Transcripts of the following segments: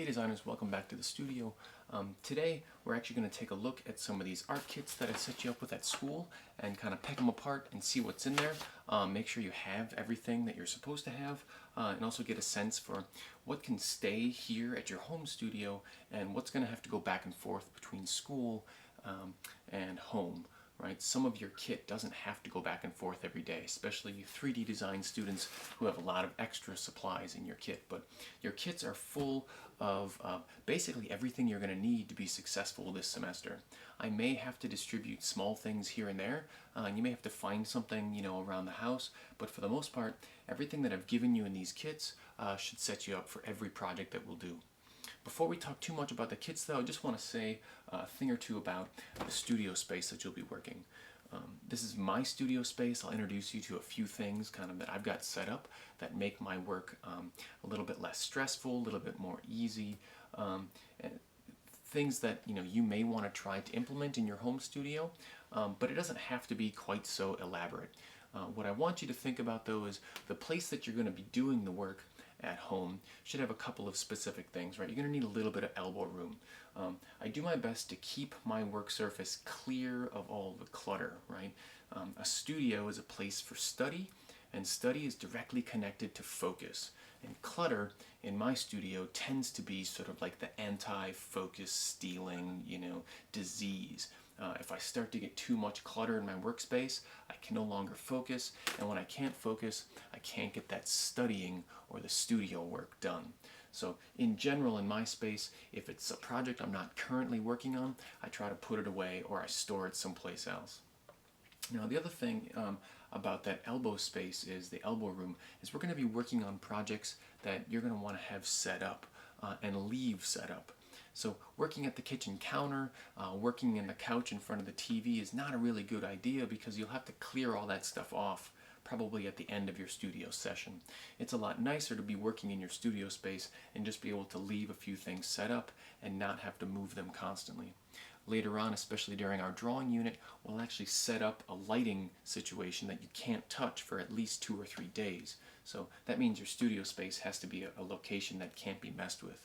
Hey designers, welcome back to the studio. Today we're actually going to take a look at some of these art kits that I set you up with at school and kind of pick them apart and see what's in there. Make sure you have everything that you're supposed to have and also get a sense for what can stay here at your home studio and what's going to have to go back and forth between school and home. Right? Some of your kit doesn't have to go back and forth every day, especially you 3D design students who have a lot of extra supplies in your kit. But your kits are full of basically everything you're going to need to be successful this semester. I may have to distribute small things here and there, and you may have to find something, around the house, but for the most part, everything that I've given you in these kits should set you up for every project that we'll do. Before we talk too much about the kits though, I just want to say a thing or two about the studio space that you'll be working. This is my studio space. I'll introduce you to a few things kind of that I've got set up that make my work a little bit less stressful, a little bit more easy, and things that you may want to try to implement in your home studio, but it doesn't have to be quite so elaborate. What I want you to think about though is the place that you're going to be doing the work at home should have a couple of specific things, right? You're going to need a little bit of elbow room. I do my best to keep my work surface clear of all the clutter, right? A studio is a place for study, and study is directly connected to focus. And clutter in my studio tends to be sort of like the anti-focus stealing, disease. If I start to get too much clutter in my workspace, I can no longer focus, and when I can't focus, I can't get that studying or the studio work done. So in general, in my space, if it's a project I'm not currently working on, I try to put it away or I store it someplace else. Now the other thing about that elbow space is the elbow room is we're going to be working on projects that you're going to want to have set up and leave set up. So working at the kitchen counter, working in the couch in front of the TV is not a really good idea because you'll have to clear all that stuff off probably at the end of your studio session. It's a lot nicer to be working in your studio space and just be able to leave a few things set up and not have to move them constantly. Later on, especially during our drawing unit, we'll actually set up a lighting situation that you can't touch for at least 2 or 3 days. So that means your studio space has to be a location that can't be messed with.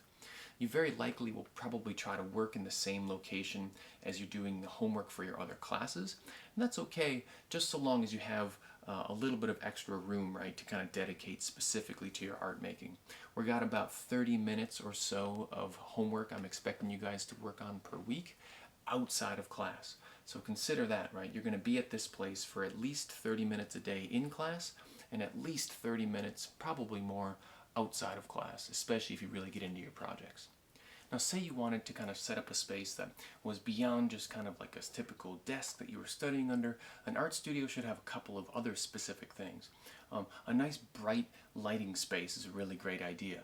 You very likely will probably try to work in the same location as you're doing the homework for your other classes. And that's okay, just so long as you have a little bit of extra room, right, to kind of dedicate specifically to your art making. We got about 30 minutes or so of homework I'm expecting you guys to work on per week outside of class. So consider that, right? You're going to be at this place for at least 30 minutes a day in class and at least 30 minutes, probably more, outside of class, especially if you really get into your projects. Now say you wanted to kind of set up a space that was beyond just kind of like a typical desk that you were studying under. An art studio should have a couple of other specific things. A nice bright lighting space is a really great idea.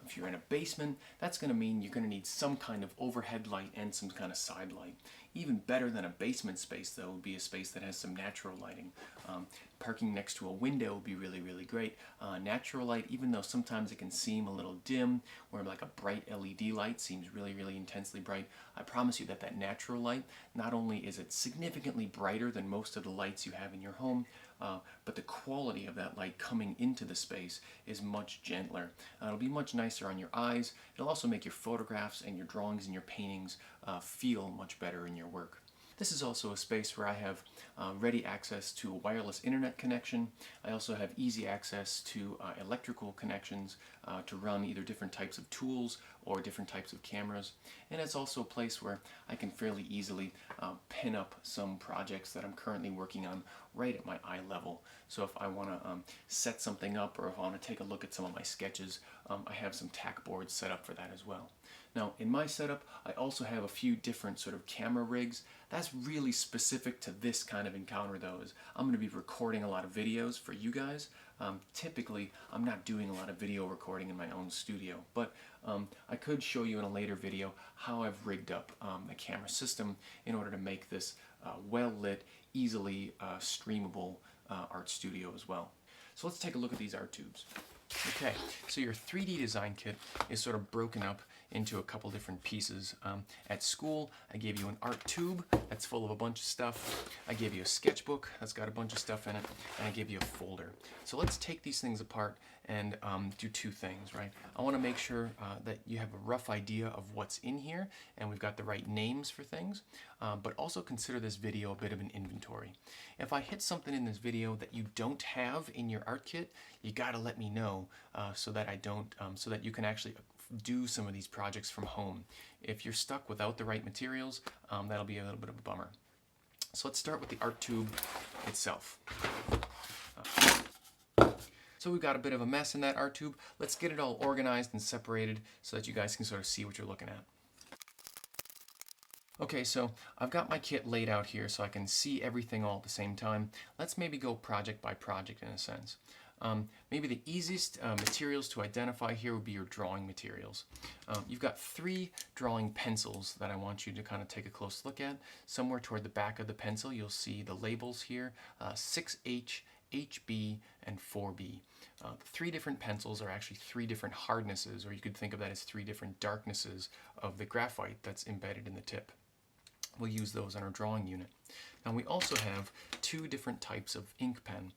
If you're in a basement, that's going to mean you're going to need some kind of overhead light and some kind of side light. Even better than a basement space, though, would be a space that has some natural lighting. Parking next to a window would be really, really great. Natural light, even though sometimes it can seem a little dim, where like a bright LED light seems really, really intensely bright, I promise you that that natural light, not only is it significantly brighter than most of the lights you have in your home, but the quality of that light coming into the space is much gentler. It'll be much nicer on your eyes. It'll also make your photographs and your drawings and your paintings feel much better in your work. This is also a space where I have ready access to a wireless internet connection. I also have easy access to electrical connections to run either different types of tools or different types of cameras. And it's also a place where I can fairly easily pin up some projects that I'm currently working on right at my eye level. So if I want to set something up or if I want to take a look at some of my sketches, I have some tack boards set up for that as well. Now in my setup, I also have a few different sort of camera rigs. That's really specific to this kind of encounter though, is I'm going to be recording a lot of videos for you guys. Typically, I'm not doing a lot of video recording in my own studio, but I could show you in a later video how I've rigged up the camera system in order to make this well-lit, easily streamable art studio as well. So let's take a look at these art tubes. Okay, so your 3D design kit is sort of broken up into a couple different pieces. At school, I gave you an art tube that's full of a bunch of stuff. I gave you a sketchbook that's got a bunch of stuff in it, and I gave you a folder. So let's take these things apart and do two things, right? I want to make sure that you have a rough idea of what's in here and we've got the right names for things, but also consider this video a bit of an inventory. If I hit something in this video that you don't have in your art kit, you got to let me know so that I don't, so that you can actually do some of these projects from home. If you're stuck without the right materials, that'll be a little bit of a bummer. So let's start with the art tube itself. So we've got a bit of a mess in that art tube. Let's get it all organized and separated so that you guys can sort of see what you're looking at. Okay, so I've got my kit laid out here so I can see everything all at the same time. Let's maybe go project by project in a sense. Maybe the easiest materials to identify here would be your drawing materials. You've got 3 drawing pencils that I want you to kind of take a close look at. Somewhere toward the back of the pencil you'll see the labels here, 6H, HB, and 4B. The 3 different pencils are actually 3 different hardnesses, or you could think of that as 3 different darknesses of the graphite that's embedded in the tip. We'll use those on our drawing unit. Now we also have 2 different types of ink pen.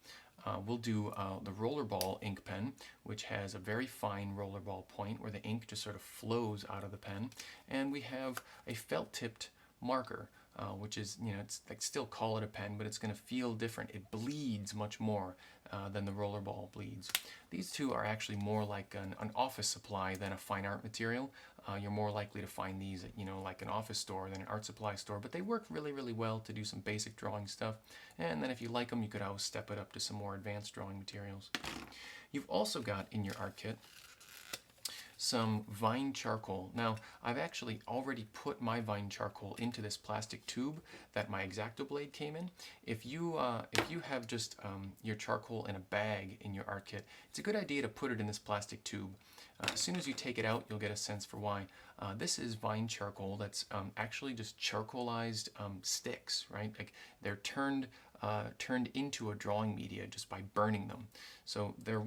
We'll do the rollerball ink pen, which has a very fine rollerball point where the ink just sort of flows out of the pen. And we have a felt-tipped marker, which is, it's like, still call it a pen, but it's going to feel different. It bleeds much more than the rollerball bleeds. These two are actually more like an office supply than a fine art material. You're more likely to find these at, like an office store than an art supply store, but they work really, really well to do some basic drawing stuff. And then if you like them, you could always step it up to some more advanced drawing materials. You've also got in your art kit some vine charcoal. Now, I've actually already put my vine charcoal into this plastic tube that my X-Acto blade came in. If you have just your charcoal in a bag in your art kit, it's a good idea to put it in this plastic tube. As soon as you take it out, you'll get a sense for why. This is vine charcoal that's actually just charcoalized sticks, right? Like they're turned into a drawing media just by burning them. So they're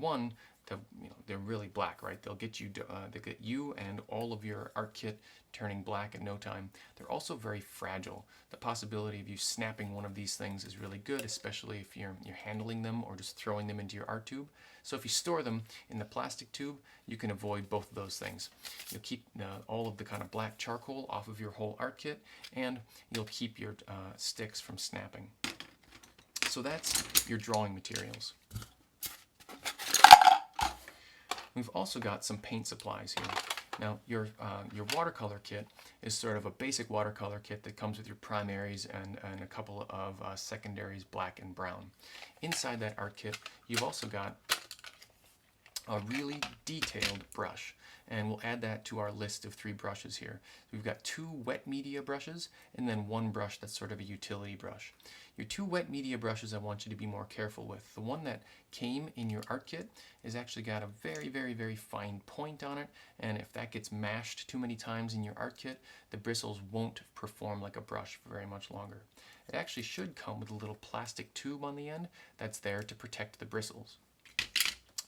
really black, right? They'll get you and all of your art kit turning black in no time. They're also very fragile. The possibility of you snapping one of these things is really good, especially if you're handling them or just throwing them into your art tube. So if you store them in the plastic tube, you can avoid both of those things. You'll keep all of the kind of black charcoal off of your whole art kit, and you'll keep your sticks from snapping. So that's your drawing materials. We've also got some paint supplies here. Now, your watercolor kit is sort of a basic watercolor kit that comes with your primaries and a couple of secondaries, black and brown. Inside that art kit, you've also got a really detailed brush, and we'll add that to our list of 3 brushes here. We've got 2 wet media brushes and then 1 brush that's sort of a utility brush. Your 2 wet media brushes I want you to be more careful with. The one that came in your art kit has actually got a very, very, very fine point on it, and if that gets mashed too many times in your art kit, the bristles won't perform like a brush for very much longer. It actually should come with a little plastic tube on the end that's there to protect the bristles.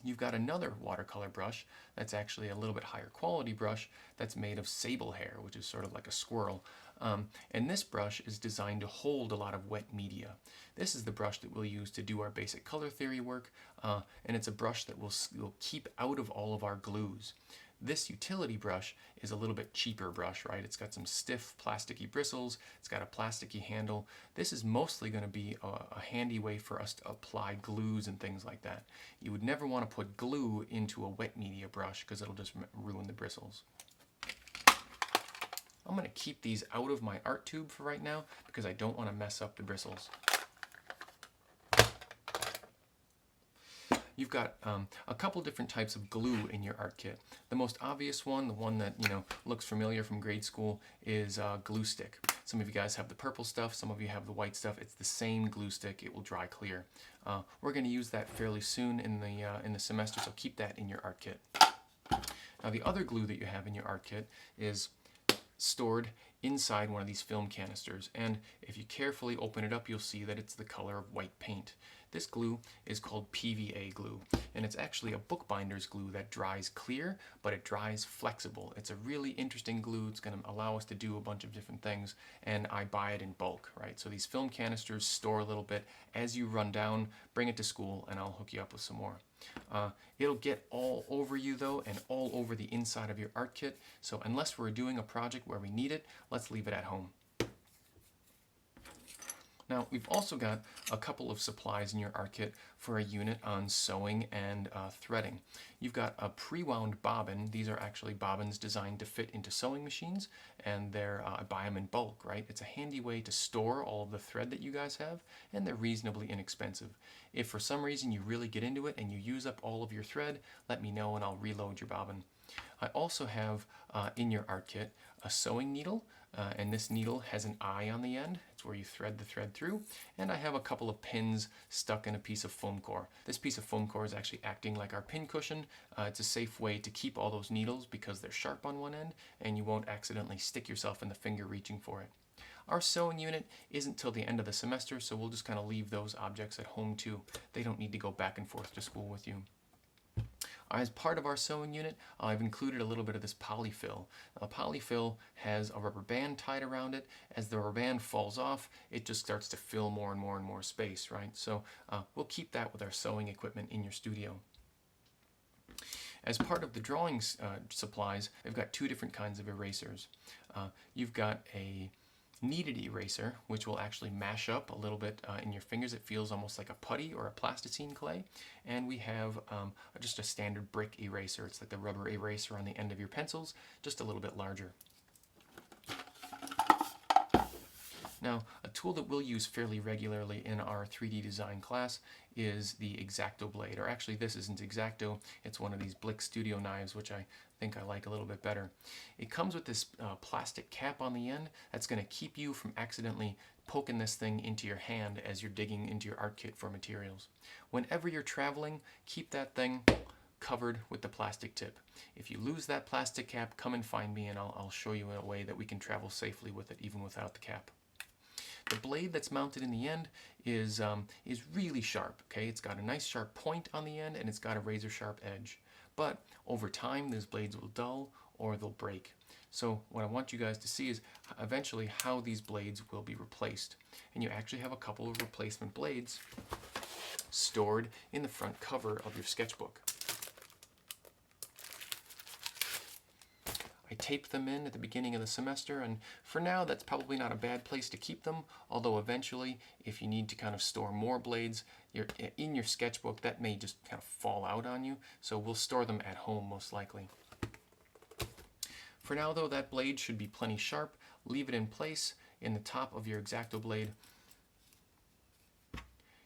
You've got another watercolor brush that's actually a little bit higher quality brush that's made of sable hair, which is sort of like a squirrel. And this brush is designed to hold a lot of wet media. This is the brush that we'll use to do our basic color theory work, and it's a brush that we'll keep out of all of our glues. This utility brush is a little bit cheaper brush, right? It's got some stiff plasticky bristles, it's got a plasticky handle. This is mostly going to be a handy way for us to apply glues and things like that. You would never want to put glue into a wet media brush because it'll just ruin the bristles. I'm going to keep these out of my art tube for right now because I don't want to mess up the bristles. You've got a couple different types of glue in your art kit. The most obvious one, the one that looks familiar from grade school, is glue stick. Some of you guys have the purple stuff, some of you have the white stuff. It's the same glue stick. It will dry clear. We're going to use that fairly soon in the semester, so keep that in your art kit. Now the other glue that you have in your art kit is stored inside one of these film canisters, and if you carefully open it up, you'll see that it's the color of white paint. This glue is called PVA glue, and it's actually a bookbinder's glue that dries clear, but it dries flexible. It's a really interesting glue. It's going to allow us to do a bunch of different things, and I buy it in bulk, right? So these film canisters store a little bit. As you run down, bring it to school, and I'll hook you up with some more. It'll get all over you though, and all over the inside of your art kit. So unless we're doing a project where we need it, let's leave it at home. Now, we've also got a couple of supplies in your art kit for a unit on sewing and threading. You've got a pre-wound bobbin. These are actually bobbins designed to fit into sewing machines, and I buy them in bulk, right? It's a handy way to store all of the thread that you guys have, and they're reasonably inexpensive. If for some reason you really get into it and you use up all of your thread, let me know and I'll reload your bobbin. I also have in your art kit a sewing needle, and this needle has an eye on the end. It's where you thread the thread through. And I have a couple of pins stuck in a piece of foam core. This piece of foam core is actually acting like our pin cushion. It's a safe way to keep all those needles because they're sharp on one end and you won't accidentally stick yourself in the finger reaching for it. Our sewing unit isn't till the end of the semester, so we'll just kind of leave those objects at home too. They don't need to go back and forth to school with you. As part of our sewing unit, I've included a little bit of this polyfill. Polyfill has a rubber band tied around it. As the rubber band falls off, it just starts to fill more and more and more space, right? So we'll keep that with our sewing equipment in your studio. As part of the drawing supplies, I've got two different kinds of erasers. You've got a kneaded eraser, which will actually mash up a little bit in your fingers. It feels almost like a putty or a plasticine clay. And we have just a standard brick eraser. It's like the rubber eraser on the end of your pencils, just a little bit larger. Now, a tool that we'll use fairly regularly in our 3D design class is the X-Acto blade, or actually this isn't X-Acto, it's one of these Blick Studio knives, which I think I like a little bit better. It comes with this plastic cap on the end that's going to keep you from accidentally poking this thing into your hand as you're digging into your art kit for materials. Whenever you're traveling, keep that thing covered with the plastic tip. If you lose that plastic cap, come and find me and I'll show you a way that we can travel safely with it even without the cap. The blade that's mounted in the end is really sharp. Okay, it's got a nice sharp point on the end and it's got a razor sharp edge. But over time, those blades will dull or they'll break. So what I want you guys to see is eventually how these blades will be replaced. And you actually have a couple of replacement blades stored in the front cover of your sketchbook. I taped them in at the beginning of the semester, and for now that's probably not a bad place to keep them, although eventually if you need to kind of store more blades in your sketchbook, that may just kind of fall out on you, so we'll store them at home most likely. For now though, that blade should be plenty sharp. Leave it in place in the top of your X-Acto blade.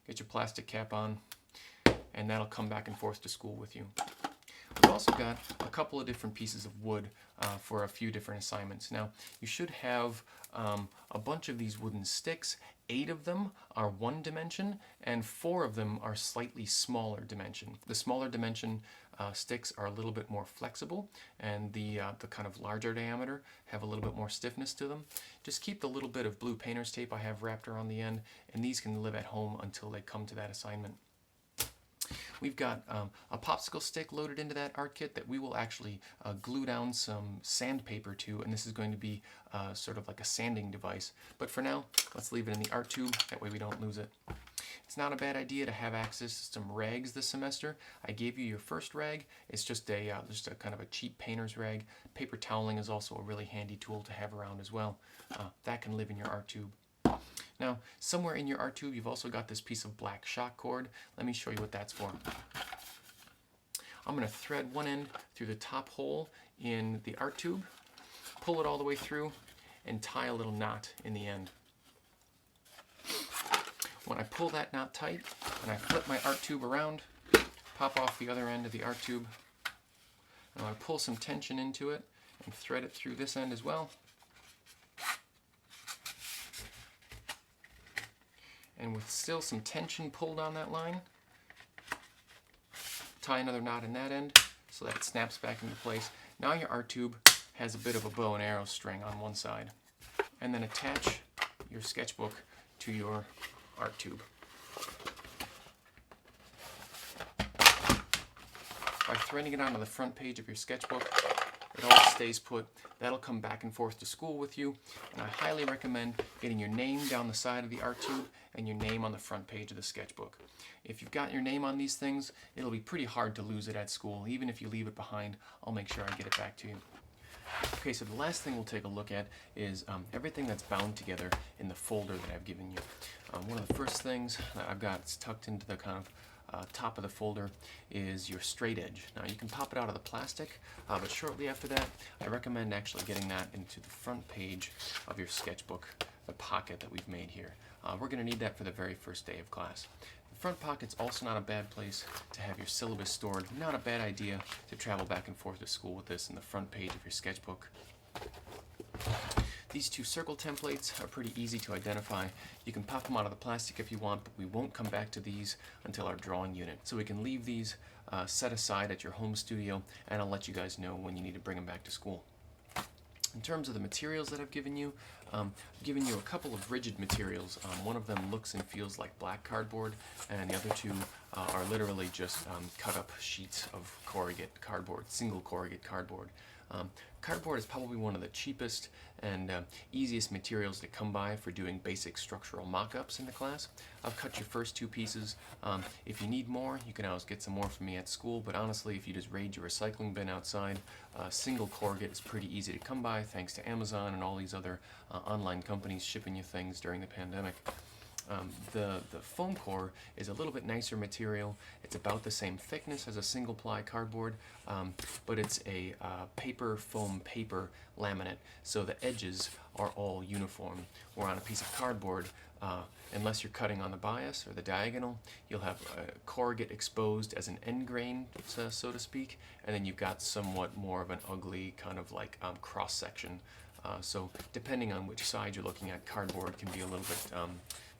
Get your plastic cap on, and that'll come back and forth to school with you. We've also got a couple of different pieces of wood for a few different assignments. Now, you should have a bunch of these wooden sticks. 8 of them are 1 dimension, and 4 of them are slightly smaller dimension. The smaller dimension sticks are a little bit more flexible, and the kind of larger diameter have a little bit more stiffness to them. Just keep the little bit of blue painter's tape I have wrapped around the end, and these can live at home until they come to that assignment. We've got a popsicle stick loaded into that art kit that we will actually glue down some sandpaper to, and this is going to be sort of like a sanding device. But for now, let's leave it in the art tube, that way we don't lose it. It's not a bad idea to have access to some rags this semester. I gave you your first rag. It's just a kind of a cheap painter's rag. Paper toweling is also a really handy tool to have around as well. That can live in your art tube. Now, somewhere in your art tube, you've also got this piece of black shock cord. Let me show you what that's for. I'm going to thread one end through the top hole in the art tube, pull it all the way through, and tie a little knot in the end. When I pull that knot tight, and I flip my art tube around, pop off the other end of the art tube, and I want to pull some tension into it and thread it through this end as well. And with still some tension pulled on that line, tie another knot in that end so that it snaps back into place. Now your art tube has a bit of a bow and arrow string on one side. And then attach your sketchbook to your art tube. By threading it onto the front page of your sketchbook, It all stays put. That'll come back and forth to school with you. And I highly recommend getting your name down the side of the art tube and your name on the front page of the sketchbook. If you've got your name on these things, it'll be pretty hard to lose it at school. Even if you leave it behind, I'll make sure I get it back to you. Okay, so the last thing we'll take a look at is everything that's bound together in the folder that I've given you. One of the first things that I've got, it's tucked into the kind of top of the folder, is your straight edge. Now you can pop it out of the plastic, but shortly after that, I recommend actually getting that into the front page of your sketchbook, the pocket that we've made here. We're going to need that for the very first day of class. The front pocket's also not a bad place to have your syllabus stored. Not a bad idea to travel back and forth to school with this in the front page of your sketchbook. These two circle templates are pretty easy to identify. You can pop them out of the plastic if you want, but we won't come back to these until our drawing unit. So we can leave these set aside at your home studio, and I'll let you guys know when you need to bring them back to school. In terms of the materials that I've given you, a couple of rigid materials. One of them looks and feels like black cardboard, and the other two are literally just cut up sheets of corrugate cardboard, single corrugate cardboard. Cardboard is probably one of the cheapest and easiest materials to come by for doing basic structural mock-ups in the class. I've cut your first two pieces. If you need more, you can always get some more from me at school, but honestly, if you just raid your recycling bin outside, single corrugate is pretty easy to come by thanks to Amazon and all these other online companies shipping you things during the pandemic. The foam core is a little bit nicer material. It's about the same thickness as a single ply cardboard, but it's a foam paper laminate, so the edges are all uniform. Where on a piece of cardboard, unless you're cutting on the bias or the diagonal, you'll have corrugate exposed as an end grain, so to speak, and then you've got somewhat more of an ugly kind of like cross section. So depending on which side you're looking at, cardboard can be a little bit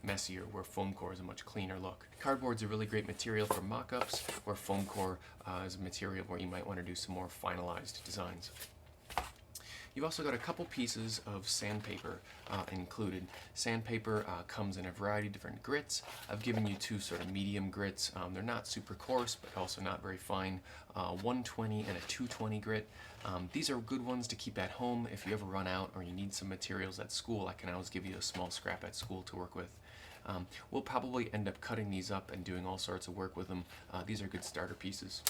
messier, where foam core is a much cleaner look. Cardboard's a really great material for mock-ups, where foam core is a material where you might want to do some more finalized designs. You've also got a couple pieces of sandpaper included. Sandpaper comes in a variety of different grits. I've given you two sort of medium grits. They're not super coarse, but also not very fine. 120 and a 220 grit. These are good ones to keep at home. If you ever run out or you need some materials at school, I can always give you a small scrap at school to work with. We'll probably end up cutting these up and doing all sorts of work with them. These are good starter pieces.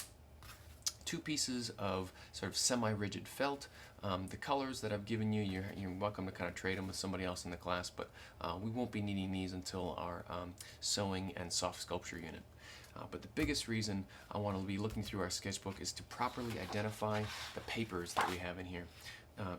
Two pieces of sort of semi-rigid felt. The colors that I've given you, you're welcome to kind of trade them with somebody else in the class, but we won't be needing these until our sewing and soft sculpture unit. But the biggest reason I want to be looking through our sketchbook is to properly identify the papers that we have in here.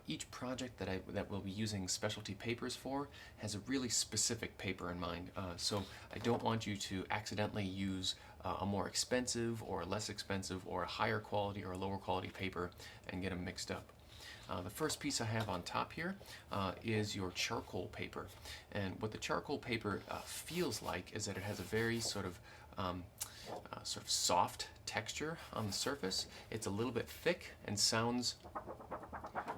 Each project that we'll be using specialty papers for has a really specific paper in mind, so I don't want you to accidentally use a more expensive or a less expensive or a higher quality or a lower quality paper and get them mixed up. The first piece I have on top here is your charcoal paper, and what the charcoal paper feels like is that it has a very sort of soft texture on the surface. It's a little bit thick and sounds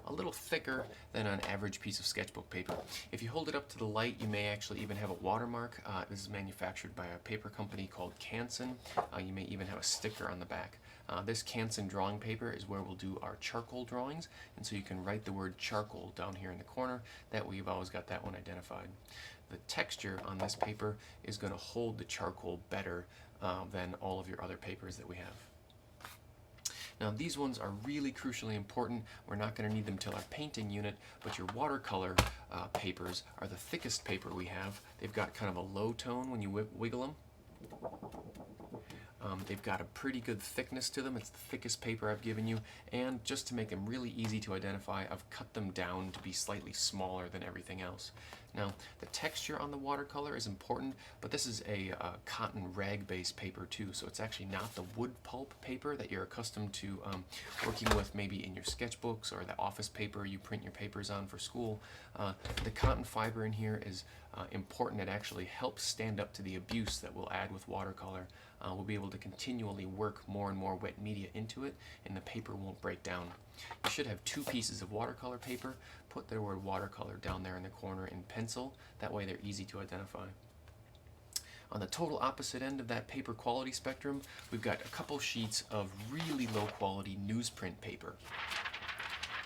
a little thicker than an average piece of sketchbook paper. If you hold it up to the light, you may actually even have a watermark. This is manufactured by a paper company called Canson. You may even have a sticker on the back. This Canson drawing paper is where we'll do our charcoal drawings, and so you can write the word charcoal down here in the corner. That way you've always got that one identified. The texture on this paper is going to hold the charcoal better than all of your other papers that we have. Now these ones are really crucially important. We're not going to need them till our painting unit, but your watercolor papers are the thickest paper we have. They've got kind of a low tone when you wiggle them. They've got a pretty good thickness to them. It's the thickest paper I've given you, and just to make them really easy to identify, I've cut them down to be slightly smaller than everything else. Now, the texture on the watercolor is important, but this is a cotton rag-based paper too, so it's actually not the wood pulp paper that you're accustomed to working with maybe in your sketchbooks or the office paper you print your papers on for school. The cotton fiber in here is important. It actually helps stand up to the abuse that we'll add with watercolor. We'll be able to continually work more and more wet media into it, and the paper won't break down. You should have two pieces of watercolor paper. Put the word watercolor down there in the corner in pencil. That way they're easy to identify. On the total opposite end of that paper quality spectrum, we've got a couple sheets of really low quality newsprint paper.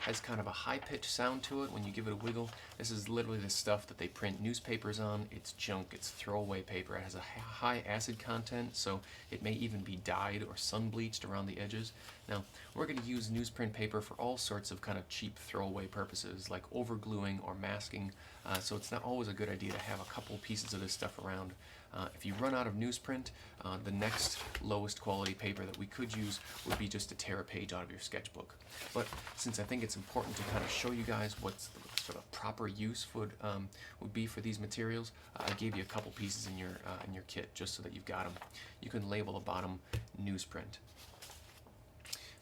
has kind of a high-pitched sound to it when you give it a wiggle. This is literally the stuff that they print newspapers on. It's junk, it's throwaway paper. It has a high acid content, so it may even be dyed or sun-bleached around the edges. Now, we're going to use newsprint paper for all sorts of kind of cheap throwaway purposes, like overgluing or masking, so it's not always a good idea to have a couple pieces of this stuff around. If you run out of newsprint, the next lowest quality paper that we could use would be just to tear a page out of your sketchbook. But since I think it's important to kind of show you guys what the sort of proper use would be for these materials, I gave you a couple pieces in your kit just so that you've got them. You can label the bottom newsprint.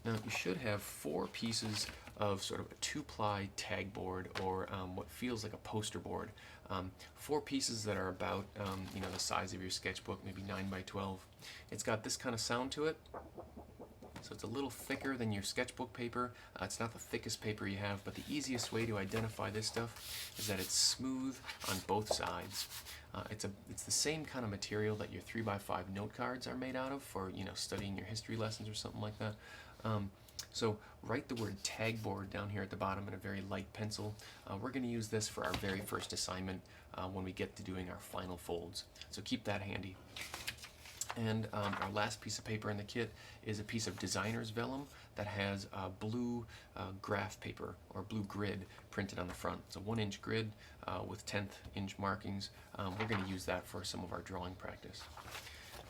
Now you should have 4 pieces of sort of a 2-ply tag board, or what feels like a poster board. 4 pieces that are about the size of your sketchbook, maybe 9 by 12. It's got this kind of sound to it. So it's a little thicker than your sketchbook paper. It's not the thickest paper you have, but the easiest way to identify this stuff is that it's smooth on both sides. It's the same kind of material that your 3x5 note cards are made out of for studying your history lessons or something like that. So write the word tag board down here at the bottom in a very light pencil. We're going to use this for our very first assignment when we get to doing our final folds. So keep that handy. And our last piece of paper in the kit is a piece of designer's vellum that has blue graph paper or blue grid printed on the front. It's a 1-inch grid with 1/10-inch markings. We're going to use that for some of our drawing practice.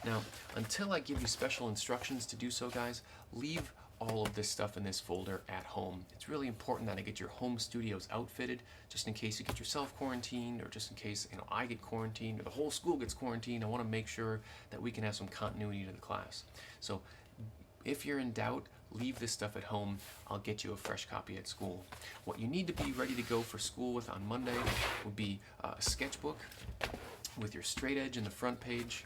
Now, until I give you special instructions to do so, guys, leave all of this stuff in this folder at home. It's really important that I get your home studios outfitted, just in case you get yourself quarantined, or just in case I get quarantined, or the whole school gets quarantined. I want to make sure that we can have some continuity to the class. So if you're in doubt, leave this stuff at home. I'll get you a fresh copy at school. What you need to be ready to go for school with on Monday would be a sketchbook with your straight edge in the front page,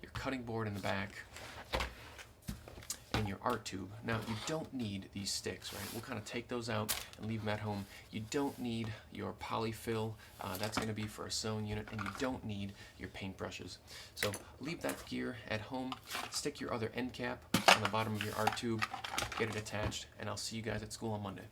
your cutting board in the back, and your art tube. Now, you don't need these sticks, right? We'll kind of take those out and leave them at home. You don't need your polyfill. That's going to be for a sewing unit, and you don't need your paintbrushes. So leave that gear at home. Stick your other end cap on the bottom of your art tube, get it attached, and I'll see you guys at school on Monday.